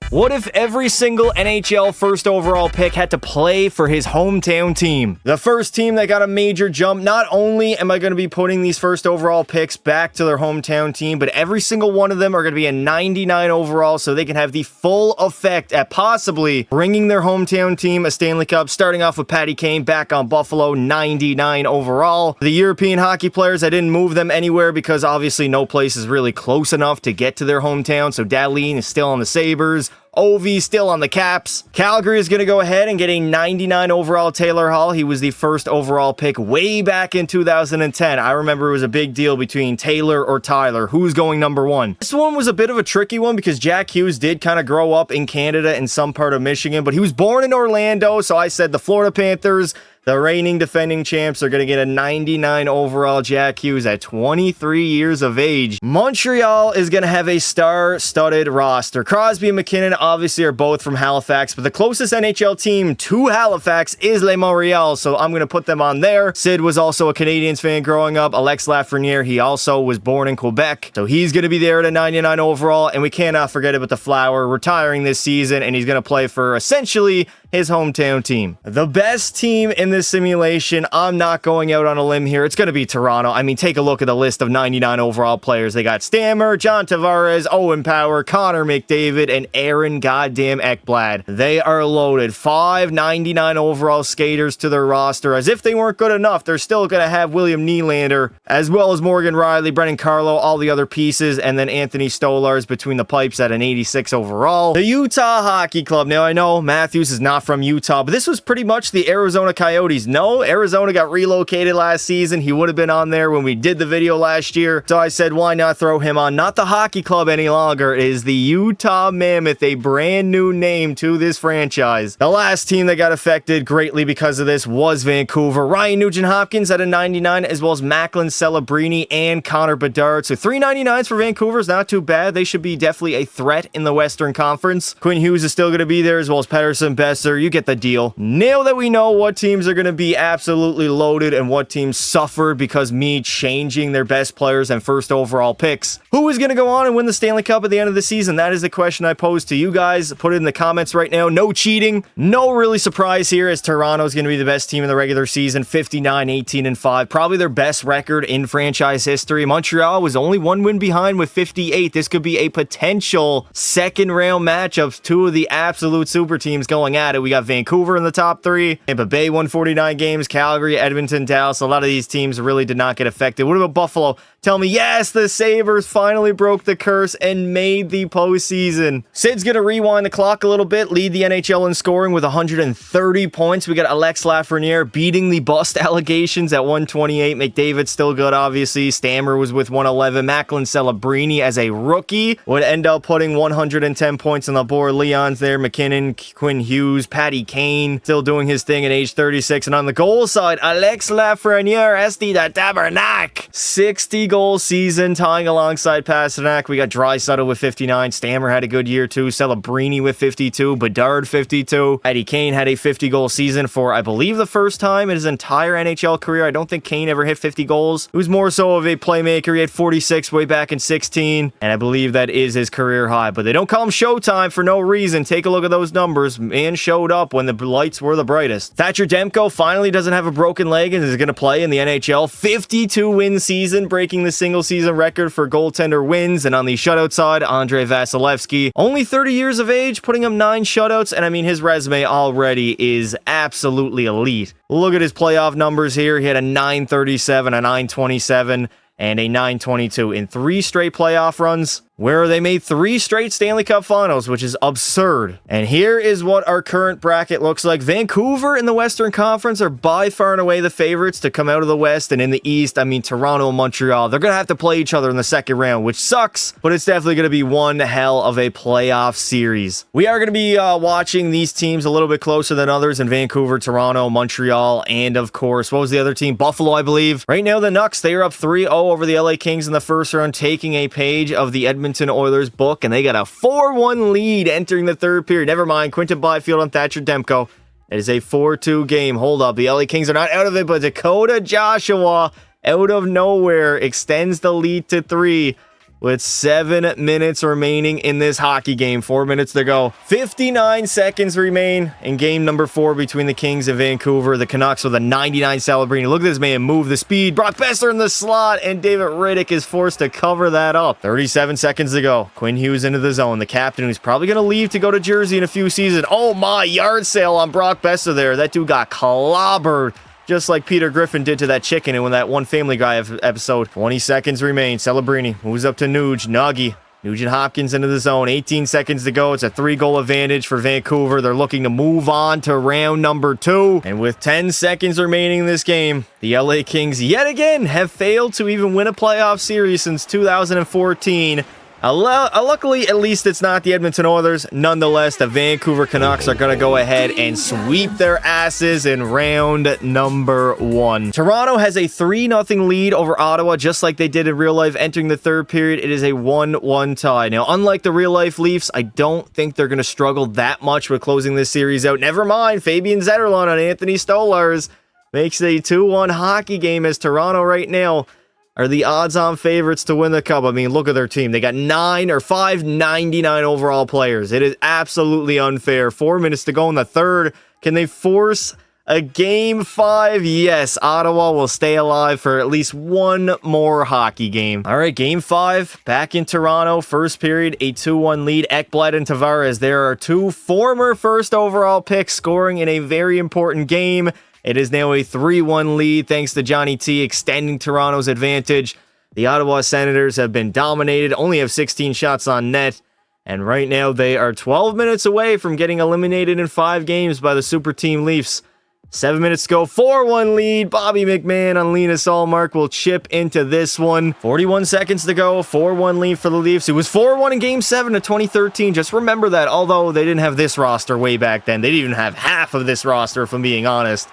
What if every single NHL first overall pick had to play for his hometown team? The first team that got a major jump, not only am I going to be putting these first overall picks back to their hometown team, but every single one of them are going to be a 99 overall, so they can have the full effect at possibly bringing their hometown team a Stanley Cup, starting off with Patty Kane back on Buffalo, 99 overall. The European hockey players, I didn't move them anywhere because obviously no place is really close enough to get to their hometown, so Dahlin is still on the Sabres. Ovi still on the Caps. Calgary is going to go ahead and get a 99 overall Taylor Hall. He was the first overall pick way back in 2010. I remember it was a big deal between Taylor or Tyler. Who's going number one? This one was a bit of a tricky one because Jack Hughes did kind of grow up in Canada in some part of Michigan, but he was born in Orlando, so I said the Florida Panthers, the reigning defending champs, are going to get a 99 overall Jack Hughes at 23 years of age. Montreal is going to have a star-studded roster. Crosby and McKinnon obviously are both from Halifax, but the closest NHL team to Halifax is Les Montreal, so I'm going to put them on there. Sid was also a Canadiens fan growing up. Alex Lafreniere, he also was born in Quebec, so he's going to be there at a 99 overall, and we cannot forget about the Flower retiring this season, and he's going to play for essentially his hometown team. The best team in this simulation, I'm not going out on a limb here, it's going to be Toronto. I mean, take a look at the list of 99 overall players. They got Stammer, John Tavares, Owen Power, Connor McDavid, and Aaron goddamn Ekblad. They are loaded. 5 99 overall skaters to their roster. As if they weren't good enough, they're still going to have William Nylander, as well as Morgan Riley, Brendan Carlo, all the other pieces, and then Anthony Stolarz between the pipes at an 86 overall. The Utah Hockey Club. Now, I know Matthews is not from Utah, but this was pretty much the Arizona Coyotes. No, Arizona got relocated last season. He would have been on there when we did the video last year, so I said why not throw him on? Not the hockey club any longer. It is the Utah Mammoth, a brand new name to this franchise. The last team that got affected greatly because of this was Vancouver. Ryan Nugent-Hopkins at a 99, as well as Macklin Celebrini and Connor Bedard. So 399s for Vancouver is not too bad. They should be definitely a threat in the Western Conference. Quinn Hughes is still going to be there, as well as Pettersson, Besser. You get the deal. Now that we know what teams are going to be absolutely loaded and what teams suffered because me changing their best players and first overall picks, who is going to go on and win the Stanley Cup at the end of the season? That is the question I pose to you guys. Put it in the comments right now. No cheating. No really surprise here, as Toronto is going to be the best team in the regular season. 59, 18, and 5. Probably their best record in franchise history. Montreal was only one win behind with 58. This could be a potential second round match of two of the absolute super teams going at it. We got Vancouver in the top three. Tampa Bay won 49 games. Calgary, Edmonton, Dallas. A lot of these teams really did not get affected. What about Buffalo? Tell me, yes, the Sabres finally broke the curse and made the postseason. Sid's going to rewind the clock a little bit, lead the NHL in scoring with 130 points. We got Alex Lafreniere beating the bust allegations at 128. McDavid still good, obviously. Stammer was with 111. Macklin Celebrini as a rookie would end up putting 110 points on the board. Leon's there. McKinnon, Quinn Hughes, Patty Kane still doing his thing at age 36. And on the goal side, Alex Lafreniere, Esti the Tabernac. 60 goal season, tying alongside Pasternak. We got Draisaitl with 59. Stammer had a good year too. Celebrini with 52. Bedard 52. Eddie Kane had a 50-goal season for, I believe, the first time in his entire NHL career. I don't think Kane ever hit 50 goals. He was more so of a playmaker. He had 46 way back in 16, and I believe that is his career high. But they don't call him Showtime for no reason. Take a look at those numbers. Man showed up when the lights were the brightest. Thatcher Demko finally doesn't have a broken leg and is going to play in the NHL. 52-win season, breaking the single season record for goaltender wins. And on the shutout side, Andrei Vasilevsky, only 30 years of age, putting up 9 shutouts, and I mean his resume already is absolutely elite. Look at his playoff numbers here. He had a 937, a 927, and a 922 in 3 straight playoff runs, where they made 3 straight Stanley Cup finals, which is absurd. And here is what our current bracket looks like. Vancouver in the Western Conference are by far and away the favorites to come out of the West, and in the East, I mean Toronto and Montreal. They're going to have to play each other in the second round, which sucks, but it's definitely going to be one hell of a playoff series. We are going to be watching these teams a little bit closer than others in Vancouver, Toronto, Montreal, and of course, what was the other team? Buffalo, I believe. Right now, the Nucks, they are up 3-0 over the LA Kings in the first round, taking a page of the Edmonton Oilers book, and they got a 4-1 lead entering the third period. Never mind, Quinton Byfield on Thatcher Demko. It is a 4-2 game. Hold up, the LA Kings are not out of it, but Dakota Joshua, out of nowhere, extends the lead to 3. with 7 minutes remaining in this hockey game. 4 minutes to go. 59 seconds remain in game number 4 between the Kings and Vancouver. The Canucks with a 99 Celebrini. Look at this man move the speed. Brock Besser in the slot, and David Riddick is forced to cover that up. 37 seconds to go. Quinn Hughes into the zone. The captain, who's probably going to leave to go to Jersey in a few seasons. Oh my, yard sale on Brock Besser there. That dude got clobbered, just like Peter Griffin did to that chicken in that one Family Guy episode. 20 seconds remain. Celebrini moves up to Nuge. Nugent Hopkins into the zone. 18 seconds to go. It's a 3-goal advantage for Vancouver. They're looking to move on to round number 2. And with 10 seconds remaining in this game, the LA Kings yet again have failed to even win a playoff series since 2014. Luckily, at least it's not the Edmonton Oilers. Nonetheless, the Vancouver Canucks are going to go ahead and sweep their asses in round number 1. Toronto has a 3-0 lead over Ottawa, just like they did in real life. Entering the third period, it is a 1-1 tie. Now, unlike the real life Leafs, I don't think they're going to struggle that much with closing this series out. Never mind, Fabian Zetterlund on Anthony Stolarz makes it a 2-1 hockey game, as Toronto right now are the odds-on favorites to win the Cup. I mean, look at their team. They got 599 overall players. It is absolutely unfair. 4 minutes to go in the third. Can they force a Game 5? Yes, Ottawa will stay alive for at least one more hockey game. All right, Game 5, back in Toronto. First period, a 2-1 lead. Ekblad and Tavares. There are 2 former first overall picks scoring in a very important game. It is now a 3-1 lead thanks to Johnny T extending Toronto's advantage. The Ottawa Senators have been dominated, only have 16 shots on net, and right now they are 12 minutes away from getting eliminated in 5 games by the Super Team Leafs. 7 minutes to go, 4-1 lead. Bobby McMahon on Linus Ullmark will chip into this one. 41 seconds to go, 4-1 lead for the Leafs. It was 4-1 in Game 7 of 2013. Just remember that, although they didn't have this roster way back then. They didn't even have half of this roster, if I'm being honest.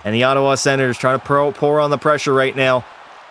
And the Ottawa Senators trying to pour on the pressure right now.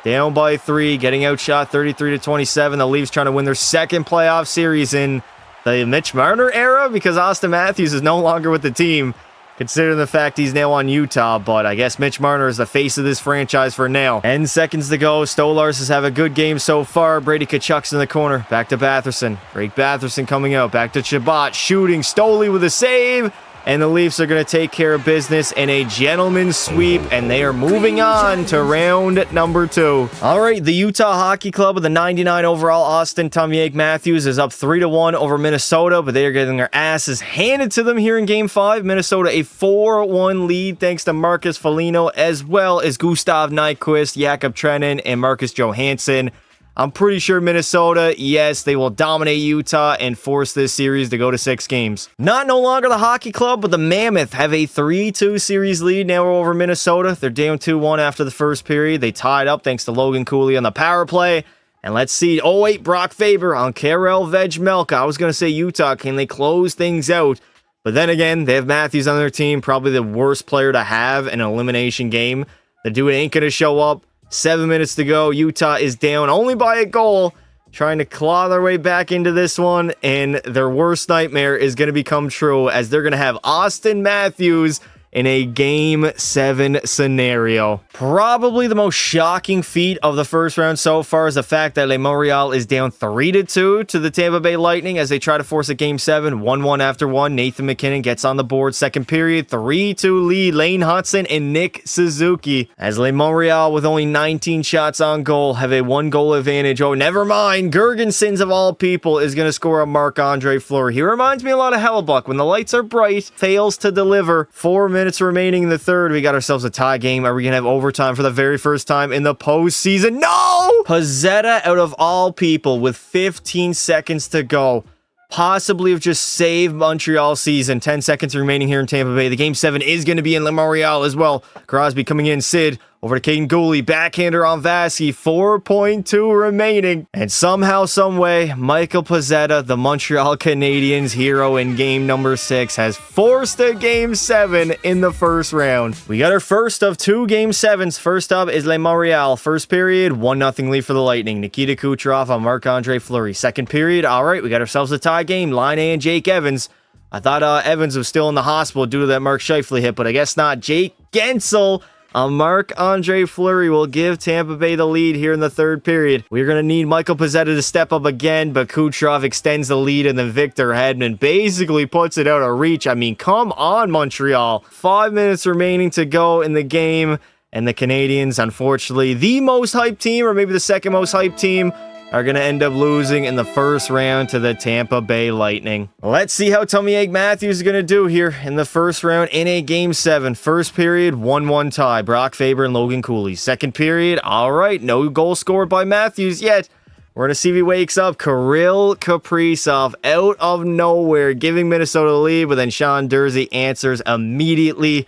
Down by 3, getting outshot 33-27. The Leafs trying to win their second playoff series in the Mitch Marner era, because Austin Matthews is no longer with the team, considering the fact he's now on Utah. But I guess Mitch Marner is the face of this franchise for now. 10 seconds to go. Stolarz has had a good game so far. Brady Tkachuk's in the corner. Back to Batherson. Drake Batherson coming out. Back to Chabot. Shooting. Stoley with a save. And the Leafs are going to take care of business in a gentleman's sweep, and they are moving on to round number 2. All right, the Utah Hockey Club with a 99 overall Austin Tomjak Matthews is up 3-1 over Minnesota, but they are getting their asses handed to them here in Game 5. Minnesota a 4-1 lead thanks to Marcus Foligno, as well as Gustav Nyquist, Jakob Trenin, and Marcus Johansson. I'm pretty sure Minnesota, yes, they will dominate Utah and force this series to go to 6 games. No longer the Hockey Club, but the Mammoth have a 3-2 series lead now over Minnesota. They're down 2-1 after the first period. They tied up thanks to Logan Cooley on the power play. And let's see. Oh, wait, Brock Faber on Karel Vejmelka. I was going to say Utah. Can they close things out? But then again, they have Matthews on their team, probably the worst player to have in an elimination game. The dude ain't going to show up. 7 minutes to go. Utah is down only by a goal, trying to claw their way back into this one, and their worst nightmare is going to become true, as they're going to have Austin Matthews in a Game 7 scenario. Probably the most shocking feat of the first round so far is the fact that Le Montreal is down 3-2 to the Tampa Bay Lightning as they try to force a Game 7, 1-1 after 1. Nathan McKinnon gets on the board. Second period, 3-2 lead. Lane Hudson and Nick Suzuki. As Le Montreal, with only 19 shots on goal, have a 1-goal advantage. Oh, never mind. Gergensons, of all people, is going to score a Marc-Andre Fleury. He reminds me a lot of Hellebuck. When the lights are bright, fails to deliver. 4 minutes remaining in the third. We got ourselves a tie game. Are we going to have overtime for the very first time in the postseason? No! Pozzetta, out of all people, with 15 seconds to go, possibly have just saved Montreal's season. 10 seconds remaining here in Tampa Bay. The Game 7 is going to be in Le Montreal as well. Crosby coming in. Sid over to Caden Gooley. Backhander on Vassy. 4.2 remaining. And somehow, someway, Michael Pozzetta, the Montreal Canadiens hero in game number 6, has forced a Game 7 in the first round. We got our first of 2 Game 7s. First up is Le Montreal. First period, 1-0 lead for the Lightning. Nikita Kucherov on Marc-Andre Fleury. Second period, all right, we got ourselves a tie game. Line A and Jake Evans. I thought Evans was still in the hospital due to that Mark Scheifele hit, but I guess not. Jake Gensel A Marc-Andre Fleury will give Tampa Bay the lead here in the third period. We're going to need Michael Pezzetta to step up again, but Kucherov extends the lead, and then Victor Hedman basically puts it out of reach. I mean, come on, Montreal. 5 minutes remaining to go in the game, and the Canadiens, unfortunately, the most hyped team, or maybe the second most hyped team, are going to end up losing in the first round to the Tampa Bay Lightning. Let's see how Tommy Egg Matthews is going to do here in the first round in a Game 7. First period, 1-1 tie. Brock Faber and Logan Cooley. Second period, all right, no goal scored by Matthews yet. We're going to see if he wakes up. Kirill Kaprizov out of nowhere, giving Minnesota the lead, but then Sean Durzi answers immediately.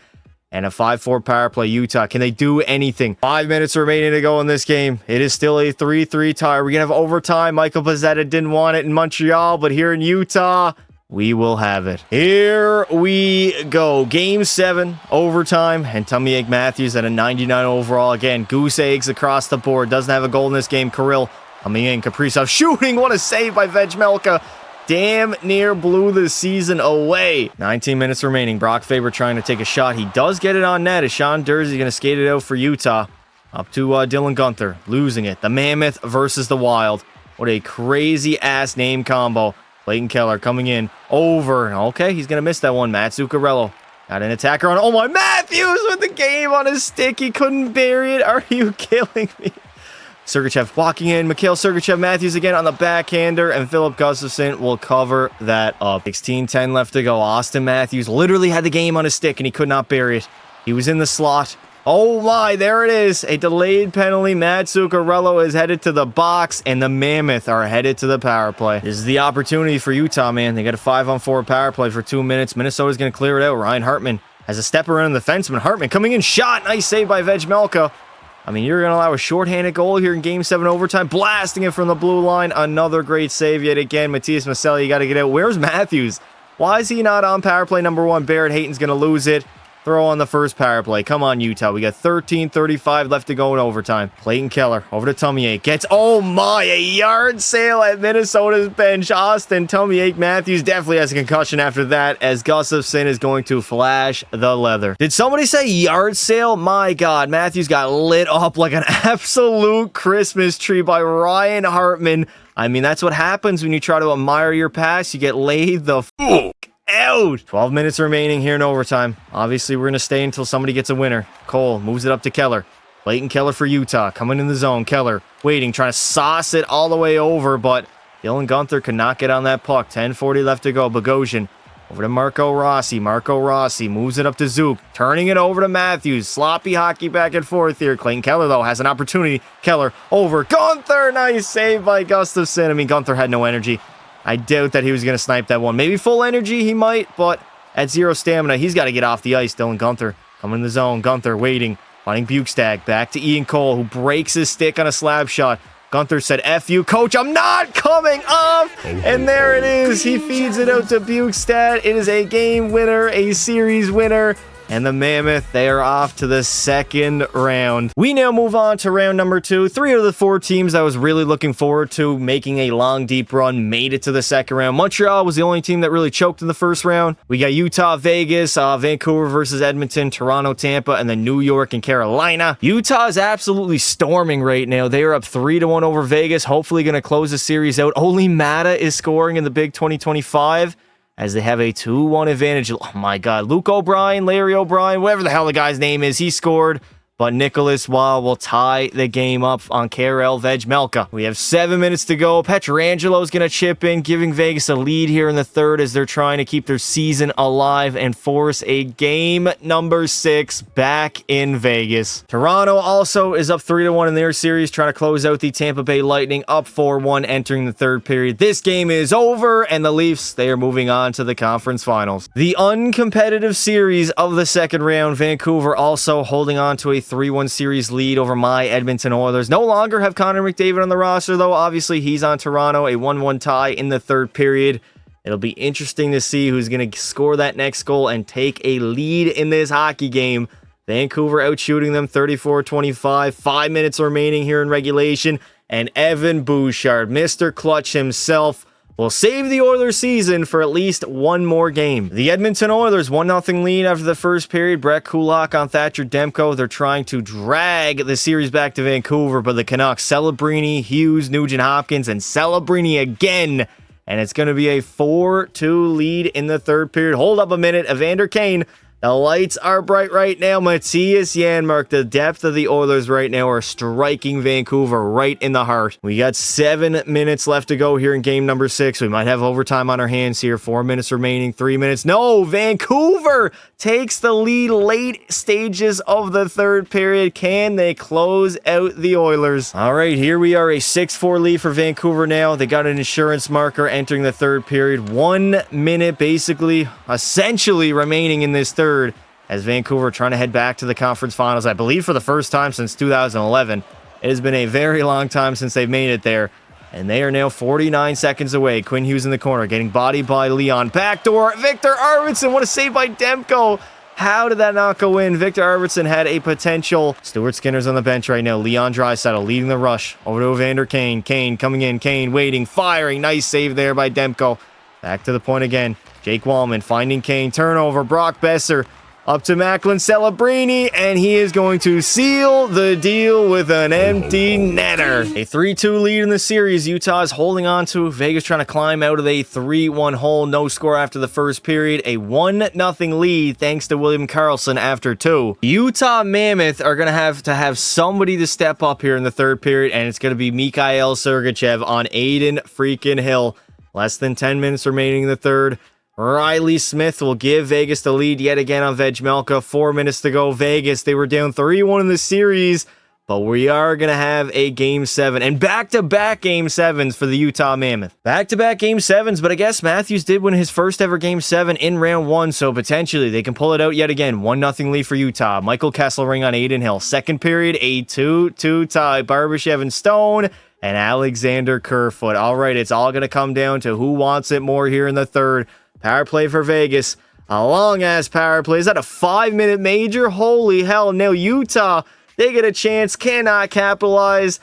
And a 5-4 power play. Utah, can they do anything? 5 minutes remaining to go in this game. It is still a 3-3 tie. We're going to have overtime. Michael Pezzetta didn't want it in Montreal, but here in Utah, we will have it. Here we go. Game 7, overtime. And Tommy Egg Matthews at a 99 overall. Again, goose eggs across the board. Doesn't have a goal in this game. Kirill coming in. Kaprizov shooting. What a save by Vejmelka. Damn near blew the season away. 19 minutes remaining. Brock Faber trying to take a shot. He does get it on net as Sean Durzi going to skate it out for Utah. Up to Dylan Guenther. Losing it. The Mammoth versus the Wild. What a crazy-ass name combo. Clayton Keller coming in. Over. Okay, he's going to miss that one. Matt Zuccarello. Got an attacker on. Oh my, Matthews with the game on his stick. He couldn't bury it. Are you killing me? Sergachev walking in. Mikhail Sergachev Matthews again on the backhander, and Philip Gustafsson will cover that up. 16-10 left to go. Austin Matthews literally had the game on his stick, and he could not bury it. He was in the slot. Oh my, there it is. A delayed penalty. Matt Zuccarello is headed to the box, and the Mammoth are headed to the power play. This is the opportunity for Utah, man. They got a 5-on-4 power play for 2 minutes. Minnesota's going to clear it out. Ryan Hartman has a step around the defenseman. Hartman coming in. Shot. Nice save by Vejmelka. I mean, you're going to allow a shorthanded goal here in Game 7 overtime. Blasting it from the blue line. Another great save yet again. Matthias Maselli, you got to get out. Where's Matthews? Why is he not on power play number 1? Barrett Hayton's going to lose it. Throw on the first power play. Come on, Utah. We got 13:35 left to go in overtime. Clayton Keller over to Tommy gets, oh my, a yard sale at Minnesota's bench. Austin Tommy Matthews definitely has a concussion after that, as Gustafsson is going to flash the leather. Did somebody say yard sale? My God, Matthews got lit up like an absolute Christmas tree by Ryan Hartman. I mean, that's what happens when you try to admire your past. You get laid the out. 12 minutes remaining here in overtime. Obviously, we're going to stay until somebody gets a winner. Cole moves it up to Keller. Clayton Keller for Utah. Coming in the zone. Keller waiting, trying to sauce it all the way over, but Dylan Guenther could not get on that puck. 10:40 left to go. Bogosian over to Marco Rossi. Marco Rossi moves it up to Zook. Turning it over to Matthews. Sloppy hockey back and forth here. Clayton Keller, though, has an opportunity. Keller over. Guenther. Nice save by Gustafsson. I mean, Guenther had no energy. I doubt that he was going to snipe that one. Maybe full energy, he might, but at 0 stamina, he's got to get off the ice. Dylan Guenther coming in the zone. Guenther waiting, finding Bukestad. Back to Ian Cole, who breaks his stick on a slap shot. Guenther said, F you, coach, I'm not coming off! And there it is. He feeds it out to Bukestad. It is a game winner, a series winner. And the Mammoth, they are off to the second round. We now move on to round number 2. 3 of the 4 teams I was really looking forward to making a long, deep run made it to the second round. Montreal was the only team that really choked in the first round. We got Utah, Vegas, Vancouver versus Edmonton, Toronto, Tampa, and then New York and Carolina. Utah is absolutely storming right now. They are up 3-1 over Vegas, hopefully going to close the series out. Only Mata is scoring in the Big 2025. As they have a 2-1 advantage. Oh my God. Luke O'Brien, Larry O'Brien, whatever the hell the guy's name is, he scored. But Nicholas Waugh will tie the game up on Karel Vejmelka. We have 7 minutes to go. Petrangelo's going to chip in, giving Vegas a lead here in the third as they're trying to keep their season alive and force a game number 6 back in Vegas. Toronto also is up 3-1 in their series, trying to close out the Tampa Bay Lightning, up 4-1 entering the third period. This game is over, and the Leafs, they are moving on to the conference finals. The uncompetitive series of the second round, Vancouver also holding on to a 3-1 series lead over my Edmonton Oilers. No longer have Connor McDavid on the roster, though. Obviously, he's on Toronto. A 1-1 tie in the third period. It'll be interesting to see who's going to score that next goal and take a lead in this hockey game. Vancouver outshooting them 34-25. 5 minutes remaining here in regulation. And Evan Bouchard, Mr. Clutch himself, will save the Oilers season for at least one more game. The Edmonton Oilers 1-0 lead after the first period. Brett Kulak on Thatcher Demko. They're trying to drag the series back to Vancouver, but the Canucks, Celebrini, Hughes, Nugent Hopkins, and Celebrini again. And it's going to be a 4-2 lead in the third period. Hold up a minute. Evander Kane. The lights are bright right now. Matthias Janmark, the depth of the Oilers right now are striking Vancouver right in the heart. We got 7 minutes left to go here in game number 6. We might have overtime on our hands here. 4 minutes remaining, 3 minutes. No, Vancouver takes the lead late stages of the third period. Can they close out the Oilers? All right, here we are, a 6-4 lead for Vancouver now. They got an insurance marker entering the third period. 1 minute basically, essentially remaining in this third, as Vancouver trying to head back to the conference finals, I believe for the first time since 2011. It has been a very long time since they've made it there, and they are now 49 seconds away. Quinn Hughes in the corner, getting bodied by Leon. Backdoor, Victor Arvidsson, what a save by Demko. How did that not go in? Victor Arvidsson had a potential. Stuart Skinner's on the bench right now. Leon Draisaitl leading the rush over to Evander Kane. Kane coming in, Kane waiting, firing. Nice save there by Demko. Back to the point again. Jake Wallman finding Kane. Turnover. Brock Besser up to Macklin Celebrini, and he is going to seal the deal with an empty netter. A 3-2 lead in the series. Utah is holding on to. Vegas trying to climb out of a 3-1 hole. No score after the first period. A 1-0 lead thanks to William Karlsson after 2. Utah Mammoth are going to have somebody to step up here in the third period, and it's going to be Mikhail Sergachev on Aiden freaking Hill. Less than 10 minutes remaining in the third. Riley Smith will give Vegas the lead yet again on Vejmelka. 4 minutes to go. Vegas, they were down 3-1 in the series, but we are going to have a Game 7. And back-to-back Game 7s for the Utah Mammoth. Back-to-back Game 7s, but I guess Matthews did win his first ever Game 7 in round 1, so potentially they can pull it out yet again. 1-0 lead for Utah. Michael Kesselring on Aiden Hill. Second period, a 2-2 tie. Barbashev and Stone and Alexander Kerfoot. All right, it's all going to come down to who wants it more here in the third. Power play for Vegas. A long-ass power play. Is that a 5-minute major? Holy hell. Now Utah, they get a chance, cannot capitalize.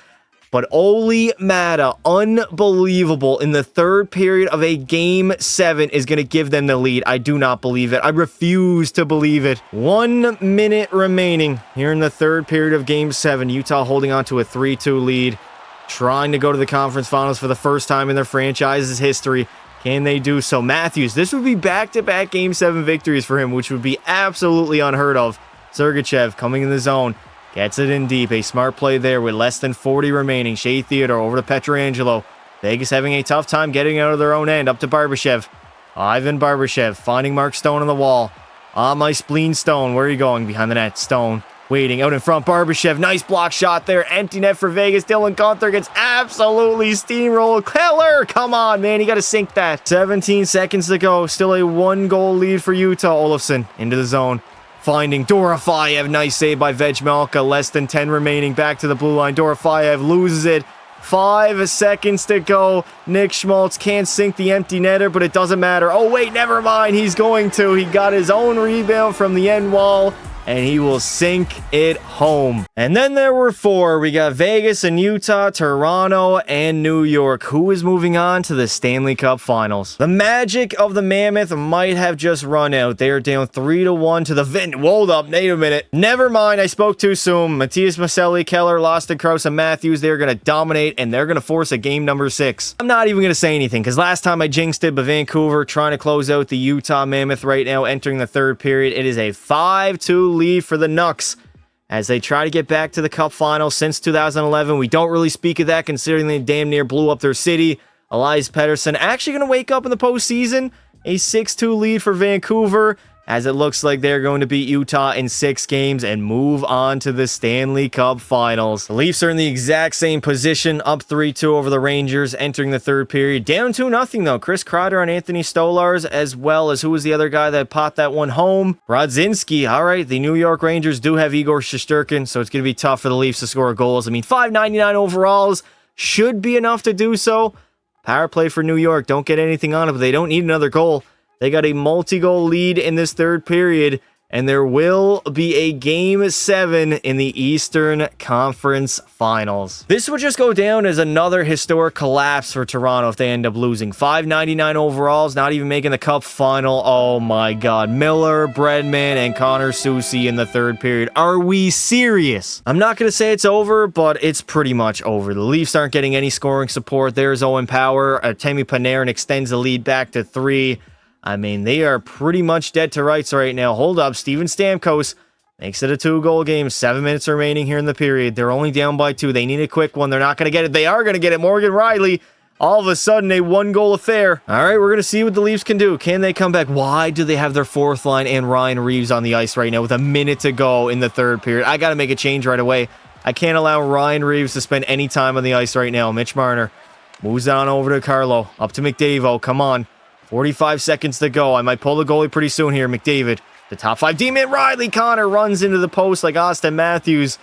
But Oli Mata, unbelievable, in the third period of a Game 7 is going to give them the lead. I do not believe it. I refuse to believe it. 1 minute remaining here in the third period of Game 7. Utah holding on to a 3-2 lead. Trying to go to the conference finals for the first time in their franchise's history. Can they do so? Matthews, this would be back-to-back Game 7 victories for him, which would be absolutely unheard of. Sergachev coming in the zone. Gets it in deep. A smart play there with less than 40 remaining. Shea Theodore over to Pietrangelo. Vegas having a tough time getting out of their own end. Up to Barbashev. Ivan Barbashev finding Mark Stone on the wall. Ah, my spleen Stone. Where are you going? Behind the net. Stone. Waiting out in front, Barbashev, nice block shot there, empty net for Vegas. Dylan Gunther gets absolutely steamrolled. Keller, come on, man, you got to sink that. 17 seconds to go, still a 1-goal lead for Utah. Olofsson into the zone, finding Dorofeyev, nice save by Vejmelka. Less than 10 remaining, back to the blue line. Dorofeyev loses it. 5 seconds to go. Nick Schmaltz can't sink the empty netter, but it doesn't matter. Oh, wait, never mind. He's going to. He got his own rebound from the end wall, and he will sink it home. And then there were 4. We got Vegas and Utah, Toronto, and New York. Who is moving on to the Stanley Cup Finals? The magic of the Mammoth might have just run out. They are down 3-1 to the Hold up, wait a minute. Never mind, I spoke too soon. Matthias Maselli, Keller, Loston, Krause, and Matthews, they're going to dominate, and they're going to force a game number 6. I'm not even going to say anything, because last time I jinxed it, but Vancouver trying to close out the Utah Mammoth right now, entering the third period. It is a 5-2 lead for the Nucks as they try to get back to the Cup final since 2011. We don't really speak of that considering they damn near blew up their city. Elias Pettersson actually going to wake up in the postseason. A 6-2 lead for Vancouver as it looks like they're going to beat Utah in 6 games and move on to the Stanley Cup Finals. The Leafs are in the exact same position, up 3-2 over the Rangers, entering the third period. Down 2-0 though. Chris Kreider on Anthony Stolarz, as well as who was the other guy that popped that one home? Brodzinski. All right, the New York Rangers do have Igor Shesterkin, so it's going to be tough for the Leafs to score goals. I mean, $5.99 overalls should be enough to do so. Power play for New York. Don't get anything on it, but they don't need another goal. They got a multi-goal lead in this third period, and there will be a Game 7 in the Eastern Conference Finals. This would just go down as another historic collapse for Toronto if they end up losing. 599 overalls, not even making the Cup final. Oh my god. Miller, Breadman, and Connor Soucy in the third period. Are we serious? I'm not going to say it's over, but it's pretty much over. The Leafs aren't getting any scoring support. There's Owen Power. Artemi Panarin extends the lead back to 3. I mean, they are pretty much dead to rights right now. Hold up. Steven Stamkos makes it a 2-goal game. 7 minutes remaining here in the period. They're only down by 2. They need a quick one. They're not going to get it. They are going to get it. Morgan Riley, all of a sudden, a 1-goal affair. All right, we're going to see what the Leafs can do. Can they come back? Why do they have their fourth line and Ryan Reeves on the ice right now with a minute to go in the third period? I got to make a change right away. I can't allow Ryan Reeves to spend any time on the ice right now. Mitch Marner moves on over to Carlo. Up to McDavid. Come on. 45 seconds to go. I might pull the goalie pretty soon here. McDavid, the top 5 D-man. Riley Connor runs into the post like Austin Matthews.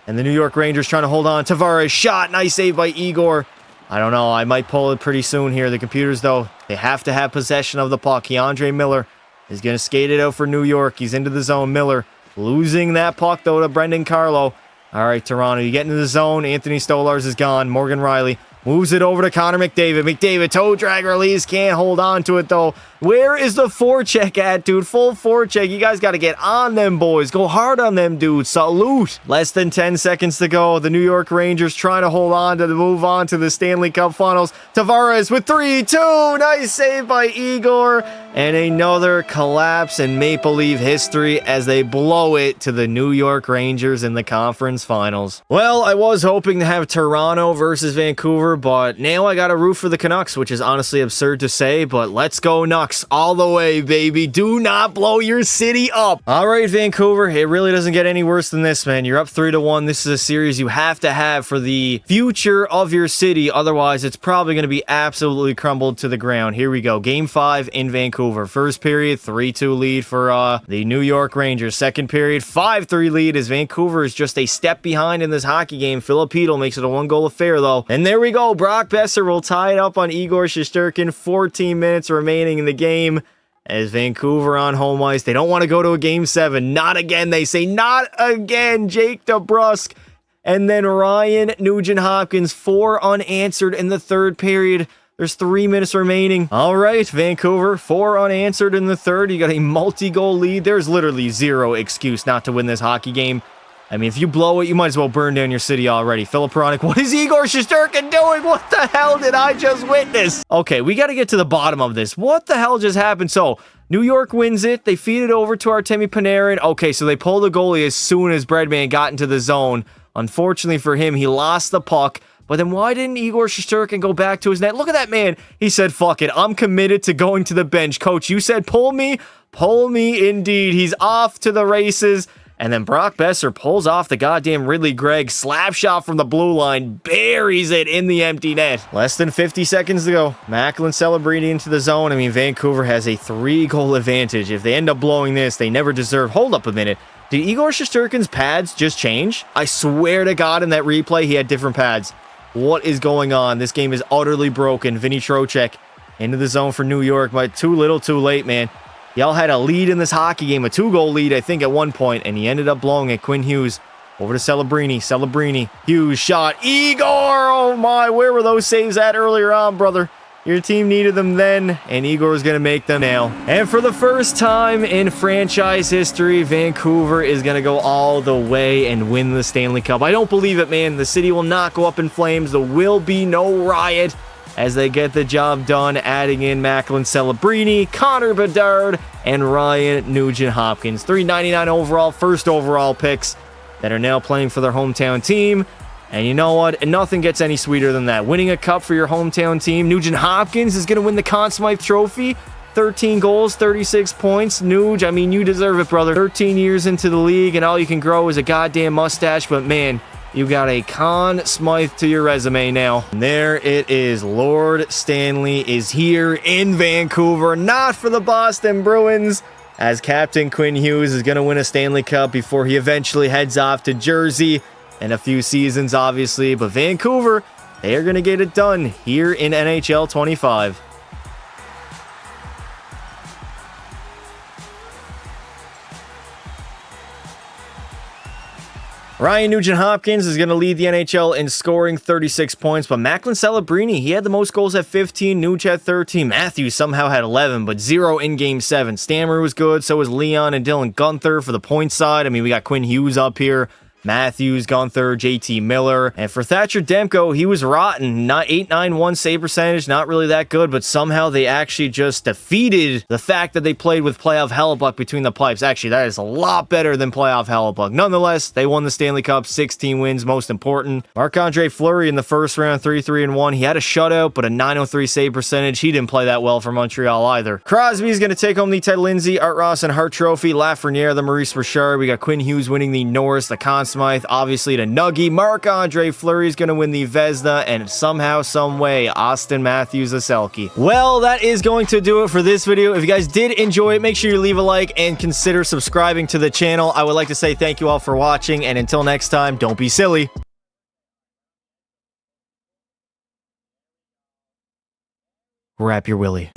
And the New York Rangers trying to hold on. Tavares shot. Nice save by Igor. I don't know. I might pull it pretty soon here. The computers, though, they have to have possession of the puck. Keandre Miller is going to skate it out for New York. He's into the zone. Miller losing that puck, though, to Brendan Carlo. All right, Toronto, you get into the zone. Anthony Stolarz is gone. Morgan Riley moves it over to Connor McDavid. McDavid, toe drag release. Can't hold on to it, though. Where is the forecheck at, dude? Full forecheck. You guys got to get on them, boys. Go hard on them, dude. Salute. Less than 10 seconds to go. The New York Rangers trying to hold on to move on to the Stanley Cup Finals. Tavares with 3-2. Nice save by Igor. And another collapse in Maple Leaf history as they blow it to the New York Rangers in the conference finals. Well, I was hoping to have Toronto versus Vancouver, but now I got to root for the Canucks, which is honestly absurd to say, but let's go Nucks all the way, baby. Do not blow your city up. All right, Vancouver, it really doesn't get any worse than this, man. You're up 3-1. This is a series you have to have for the future of your city. Otherwise, it's probably going to be absolutely crumbled to the ground. Here we go. Game 5 in Vancouver. First period, 3-2 lead for the New York Rangers. Second period, 5-3 lead as Vancouver is just a step behind in this hockey game. Filipino makes it a 1-goal affair, though. And there we go. Brock Besser will tie it up on Igor Shesterkin. 14 minutes remaining in the game as Vancouver on home ice. They don't want to go to a Game 7. Not again, they say. Not again. Jake DeBrusk. And then Ryan Nugent-Hopkins, 4 unanswered in the third period. There's 3 minutes remaining. All right, Vancouver, 4 unanswered in the third. You got a multi-goal lead. There's literally zero excuse not to win this hockey game. I mean, if you blow it, you might as well burn down your city already. Philip Hronik, what is Igor Shesterkin doing? What the hell did I just witness? Okay, we got to get to the bottom of this. What the hell just happened? So, New York wins it. They feed it over to Artemi Panarin. Okay, so they pull the goalie as soon as Breadman got into the zone. Unfortunately for him, he lost the puck. But then why didn't Igor Shesterkin go back to his net? Look at that man. He said, fuck it. I'm committed to going to the bench. Coach, you said pull me. Pull me indeed. He's off to the races. And then Brock Besser pulls off the goddamn Ridley Gregg slap shot from the blue line. Buries it in the empty net. Less than 50 seconds to go. Macklin Celebrini into the zone. I mean, Vancouver has a 3-goal advantage. If they end up blowing this, they never deserve. Hold up a minute. Did Igor Shesterkin's pads just change? I swear to God in that replay, he had different pads. What is going on? This game is utterly broken. Vinny Trocheck into the zone for New York, but too little, too late, man. Y'all had a lead in this hockey game, a 2-goal lead, I think, at one point, and he ended up blowing it. Quinn Hughes over to Celebrini. Celebrini, Hughes shot. Igor! Oh my, where were those saves at earlier on, brother? Your team needed them then, and Igor is going to make them now. And for the first time in franchise history, Vancouver is going to go all the way and win the Stanley Cup. I don't believe it, man. The city will not go up in flames. There will be no riot as they get the job done, adding in Macklin Celebrini, Connor Bedard, and Ryan Nugent-Hopkins. $3.99 overall, first overall picks that are now playing for their hometown team. And you know what? Nothing gets any sweeter than that. Winning a cup for your hometown team. Nugent-Hopkins is going to win the Conn Smythe Trophy. 13 goals, 36 points. Nuge, I mean, you deserve it, brother. 13 years into the league, and all you can grow is a goddamn mustache. But, man, you got a Conn Smythe to your resume now. And there it is. Lord Stanley is here in Vancouver. Not for the Boston Bruins, as Captain Quinn Hughes is going to win a Stanley Cup before he eventually heads off to Jersey. In a few seasons, obviously, but Vancouver, they are going to get it done here in NHL 25. Ryan Nugent-Hopkins is going to lead the NHL in scoring, 36 points, but Macklin Celebrini, he had the most goals at 15, Nuge had 13, Matthews somehow had 11, but 0 in Game 7. Stammer was good, so was Leon and Dylan Gunther for the point side. I mean, we got Quinn Hughes up here, Matthews, Gunther, JT Miller. And for Thatcher Demko, he was rotten. Not 891 save percentage, not really that good, but somehow they actually just defeated the fact that they played with playoff Hellebuck between the pipes. Actually, that is a lot better than playoff Hellebuck. Nonetheless, they won the Stanley Cup, 16 wins, most important. Marc-Andre Fleury in the first round, 3-3-1. He had a shutout, but a 903 save percentage. He didn't play that well for Montreal either. Crosby is going to take home the Ted Lindsay, Art Ross, and Hart Trophy. Lafreniere, the Maurice Richard. We got Quinn Hughes winning the Norris, the Conn Smythe, obviously the Nuggie. Marc-Andre Fleury is going to win the Vezina, and somehow, some way, Austin Matthews the Selke. Well, that is going to do it for this video. If you guys did enjoy it, make sure you leave a like and consider subscribing to the channel. I would like to say thank you all for watching, and until next time, don't be silly. Wrap your willy.